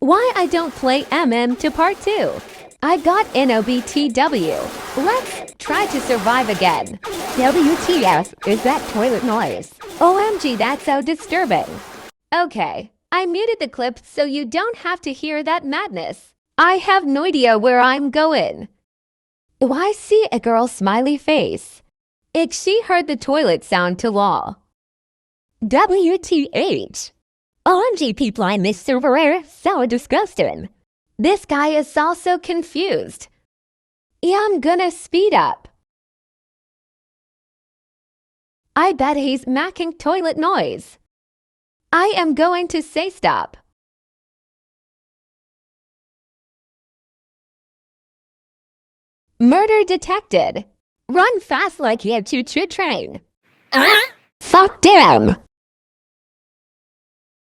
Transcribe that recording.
Why I don't play to part 2? I got NOBTW. Let's try to survive again. WTF is that toilet noise? OMG, that's so disturbing. Okay, I muted the clip so you don't have to hear that madness. I have no idea where I'm going. I see a girl's smiley face. She heard the toilet sound to law. WTH. OMG, people on this server are so disgusting. This guy is also confused. Yeah, I'm gonna speed up. I bet he's making toilet noise. I am going to say stop. Murder detected. Run fast like you have to train. Fuck them.